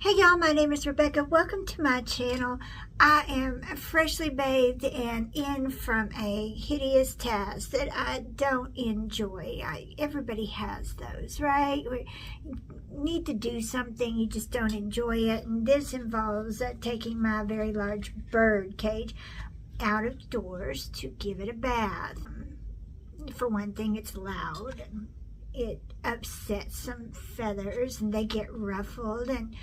Hey y'all, my name is Rebecca. Welcome to my channel. I am freshly bathed and in from a hideous task that I don't enjoy. Everybody has those, right? We need to do something, you just don't enjoy it. And this involves taking my very large bird cage out of doors to give it a bath. For one thing, it's loud. It upsets some feathers and they get ruffled, and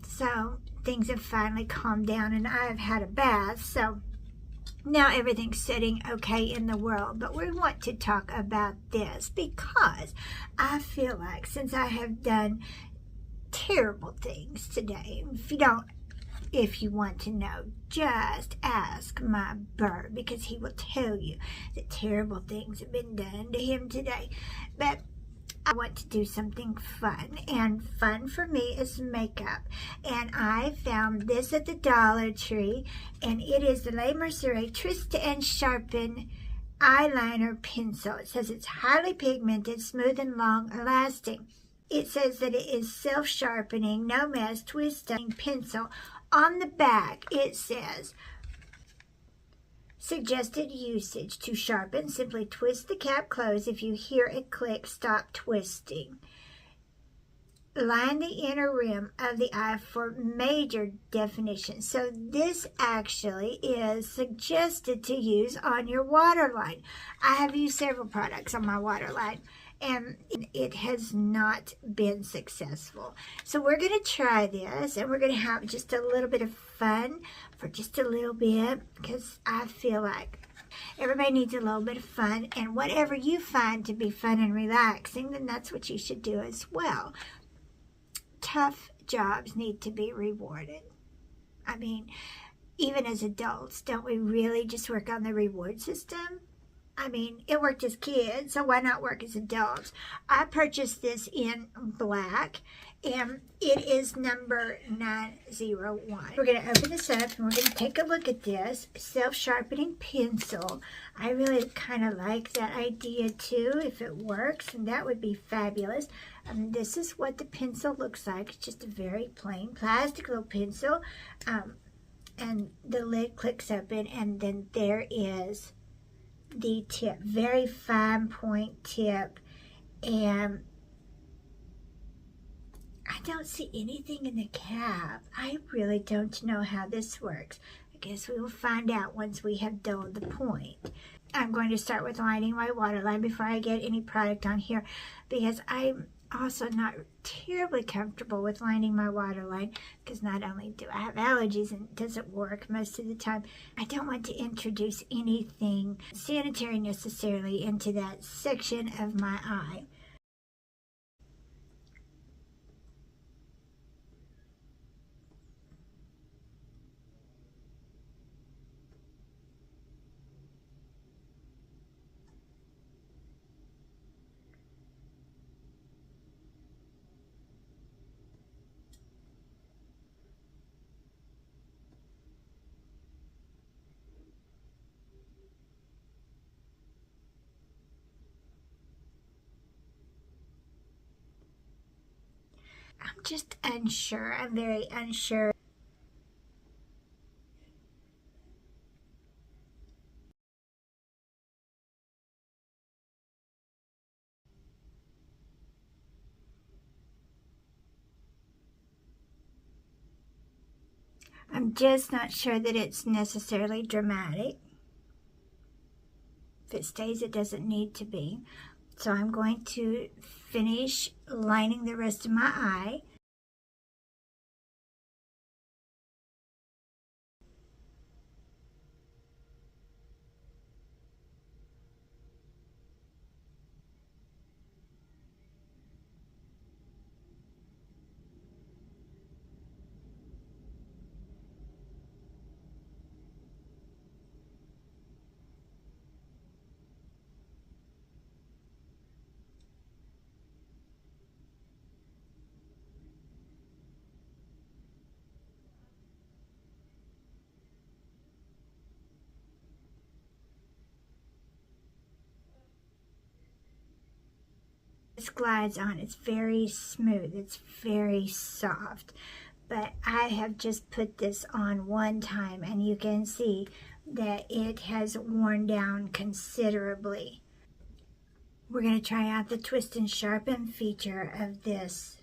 so things have finally calmed down and I've had a bath, so now everything's sitting okay in the world. But we want to talk about this because I feel like since I have done terrible things today, if you want to know, just ask my bird, because he will tell you that terrible things have been done to him today. But I want to do something fun, and fun for me is makeup. And I found this at the Dollar Tree, and it is the Le Mercier Twist and Sharpen Eyeliner Pencil. It says it's highly pigmented, smooth and long lasting. It says that it is self-sharpening, no mess, twisting pencil. On the back, it says, suggested usage: to sharpen, simply twist the cap closed. If you hear it click, stop twisting. Line the inner rim of the eye for major definition. So this actually is suggested to use on your waterline. I have used several products on my waterline, and it has not been successful. So we're going to try this, and we're going to have just a little bit of fun for just a little bit, because I feel like everybody needs a little bit of fun, and whatever you find to be fun and relaxing, then that's what you should do as well. Tough jobs need to be rewarded. I mean, even as adults, don't we really just work on the reward system? I mean, it worked as kids, so why not work as adults? I purchased this in black, and it is number 901. We're going to open this up, and we're going to take a look at this self-sharpening pencil. I really kind of like that idea too, if it works, and that would be fabulous. This is what the pencil looks like. It's just a very plain plastic little pencil, and the lid clicks open, and then there is the tip, very fine point tip. And I don't see anything in the cap. I really don't know how this works. I guess we will find out once we have dulled the point. I'm going to start with lining my waterline before I get any product on here, because I'm also not terribly comfortable with lining my waterline, because not only do I have allergies and it doesn't work most of the time, I don't want to introduce anything sanitary necessarily into that section of my eye. I'm just unsure. I'm very unsure. I'm just not sure that it's necessarily dramatic. If it stays, it doesn't need to be. So I'm going to finish lining the rest of my eye. This glides on. It's very smooth. It's very soft. but I have just put this on one time, and you can see that it has worn down considerably. We're going to try out the twist and sharpen feature of this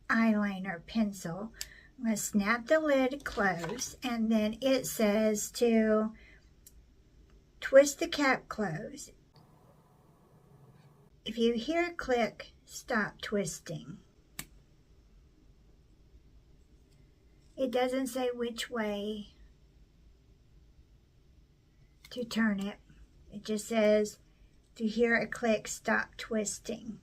eyeliner pencil. I'm going to snap the lid closed, and then it says to twist the cap closed. If you hear a click, stop twisting. It doesn't say which way to turn it. It just says, if you hear a click, stop twisting.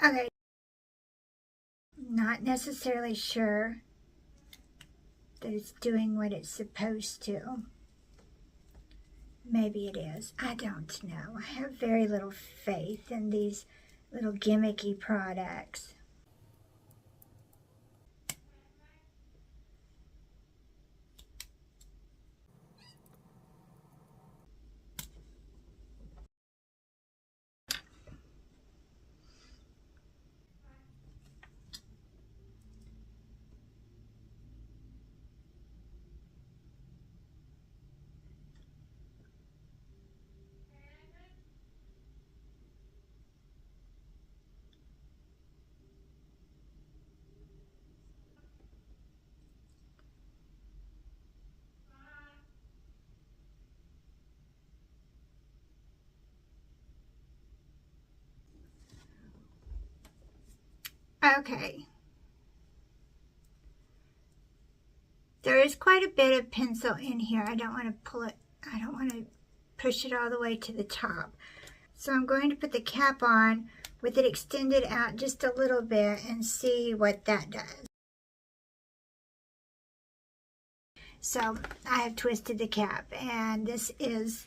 Okay, not necessarily sure that it's doing what it's supposed to. Maybe it is. I don't know. I have very little faith in these little gimmicky products. Okay. There is quite a bit of pencil in here. I don't want to pull it, I don't want to push it all the way to the top. So I'm going to put the cap on with it extended out just a little bit and see what that does. So I have twisted the cap, and this is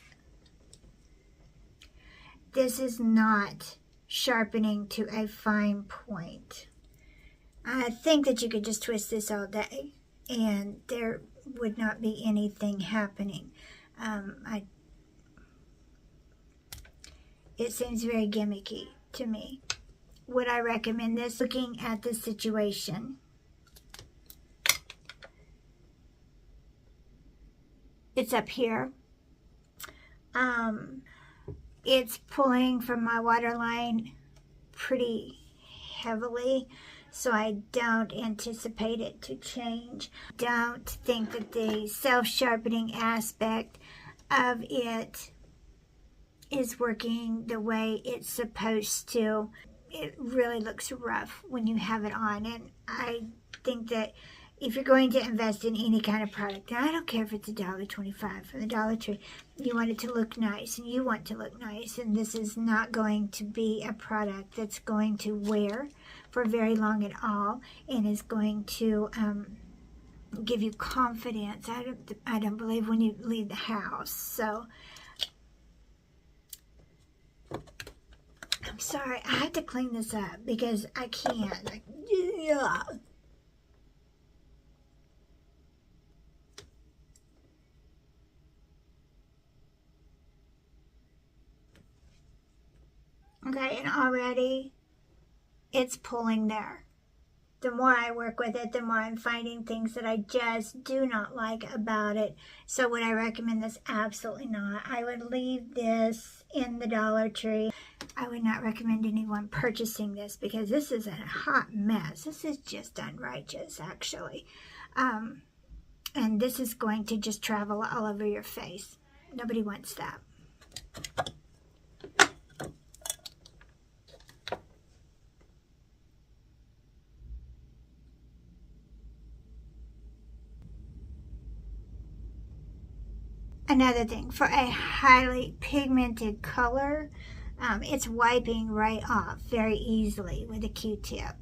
not sharpening to a fine point. I think that you could just twist this all day and there would not be anything happening. It seems very gimmicky to me. Would I recommend this? Looking at the situation, it's up here. It's pulling from my waterline pretty heavily, so I don't anticipate it to change. Don't think that the self-sharpening aspect of it is working the way it's supposed to. It really looks rough when you have it on, and I think that if you're going to invest in any kind of product, and I don't care if it's $1.25 from the Dollar Tree, you want it to look nice, and you want to look nice, and this is not going to be a product that's going to wear for very long at all, and is going to give you confidence. I don't believe when you leave the house. So I'm sorry, I have to clean this up because I can't. Yeah. Okay, and already it's pulling there. The more I work with it, the more I'm finding things that I just do not like about it. So would I recommend this? Absolutely not. I would leave this in the Dollar Tree. I would not recommend anyone purchasing this because this is a hot mess. This is just unrighteous, actually. And this is going to just travel all over your face. Nobody wants that. Another thing, for a highly pigmented color, it's wiping right off very easily with a Q-tip.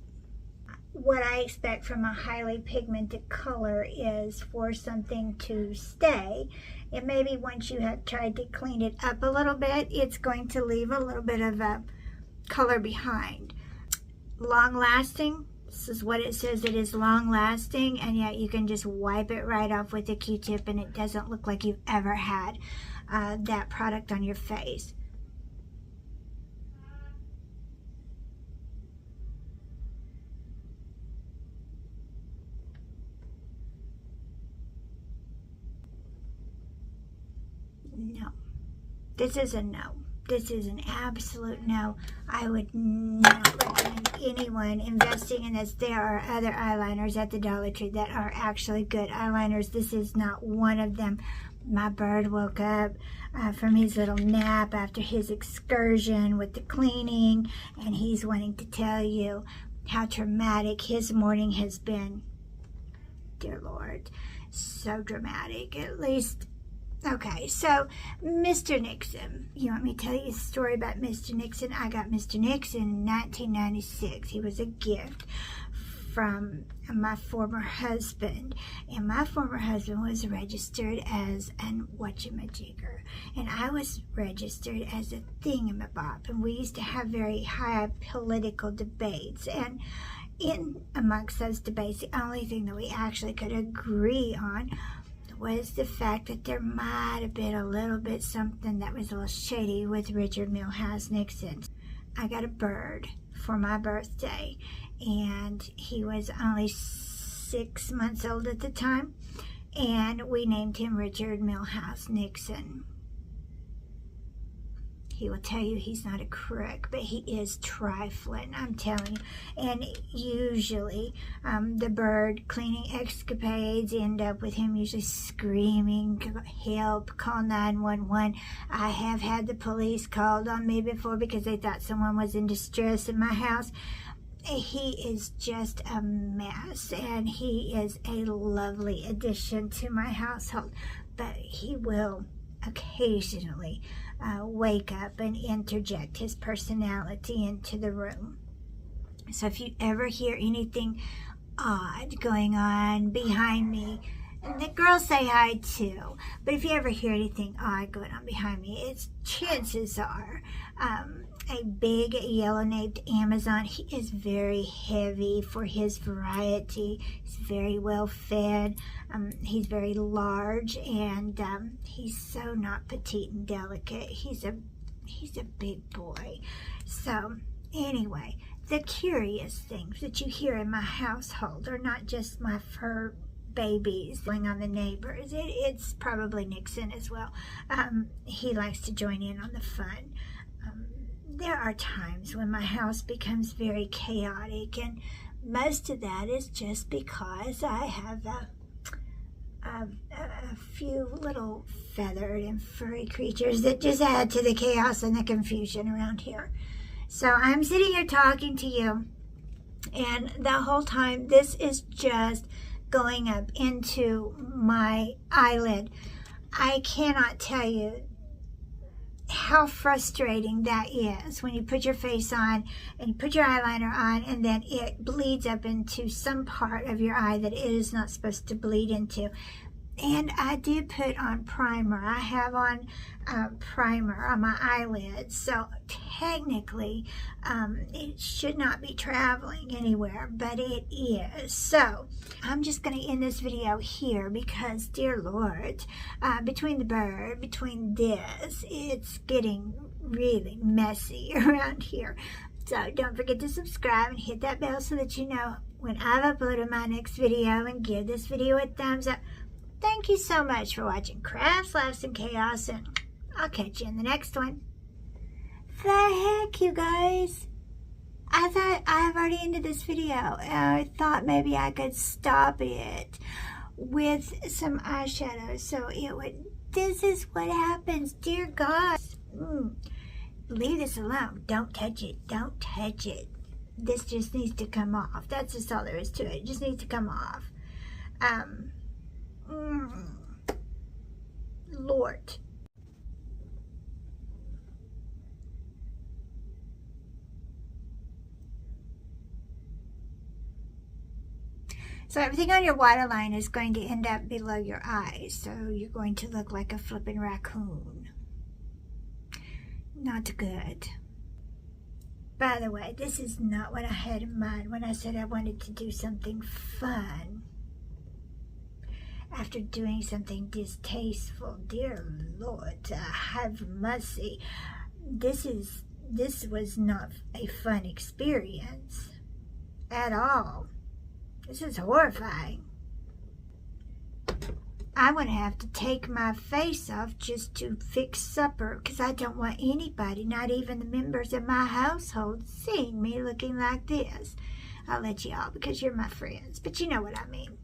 What I expect from a highly pigmented color is for something to stay. And maybe once you have tried to clean it up a little bit, it's going to leave a little bit of a color behind. long lasting. This is what it says. It is long lasting, and yet you can just wipe it right off with a Q-tip and it doesn't look like you've ever had that product on your face. No, this is a no. This is an absolute no. I would not recommend anyone investing in this. There are other eyeliners at the Dollar Tree that are actually good eyeliners. This is not one of them. My bird woke up from his little nap after his excursion with the cleaning, and he's wanting to tell you how traumatic his morning has been. Dear Lord, so dramatic. At least, okay, so Mr. Nixon. You want me to tell you a story about Mr. Nixon? I got Mr. Nixon in 1996. He was a gift from my former husband, and my former husband was registered as an whatchamajigger, and I was registered as a thingamabop, and we used to have very high political debates, and in amongst those debates, the only thing that we actually could agree on was the fact that there might have been a little bit something that was a little shady with Richard Milhouse Nixon. I got a bird for my birthday, and he was only 6 months old at the time, and we named him Richard Milhouse Nixon. He will tell you he's not a crook, but he is trifling, I'm telling you. And usually the bird cleaning escapades end up with him usually screaming, help, call 911. I have had the police called on me before because they thought someone was in distress in my house. He is just a mess, and he is a lovely addition to my household, but he will occasionally wake up and interject his personality into the room. So if you ever hear anything odd going on behind me, and the girls say hi too, but if you ever hear anything odd going on behind me, it's chances are a big yellow-naped Amazon. He is very heavy for his variety. He's very well fed. He's very large, and he's so not petite and delicate. He's a big boy. So anyway, the curious things that you hear in my household are not just my fur babies going on the neighbors. It's probably Nixon as well. He likes to join in on the fun. There are times when my house becomes very chaotic, and most of that is just because I have a few little feathered and furry creatures that just add to the chaos and the confusion around here. So I'm sitting here talking to you, and the whole time this is just going up into my eyelid. I cannot tell you how frustrating that is when you put your face on and you put your eyeliner on, and then it bleeds up into some part of your eye that it is not supposed to bleed into. And I did put on primer. I have on primer on my eyelids, so technically it should not be traveling anywhere, but it is. So I'm just going to end this video here because, dear Lord, between the bird, between this, it's getting really messy around here. So don't forget to subscribe and hit that bell so that you know when I've uploaded my next video, and give this video a thumbs up. Thank you so much for watching Crafts, Laughs, and Chaos, and I'll catch you in the next one. The heck, you guys? I thought I've already ended this video. I thought maybe I could stop it with some eyeshadow so it would... This is what happens, dear God. Leave this alone. Don't touch it. Don't touch it. This just needs to come off. That's just all there is to it. It just needs to come off. Lord. So everything on your waterline is going to end up below your eyes. So you're going to look like a flippin' raccoon. Not good. By the way, this is not what I had in mind when I said I wanted to do something fun. After doing something distasteful, dear Lord, have mercy. This was not a fun experience at all. This is horrifying. I'm going to have to take my face off just to fix supper because I don't want anybody, not even the members of my household, seeing me looking like this. I'll let you all because you're my friends, but you know what I mean.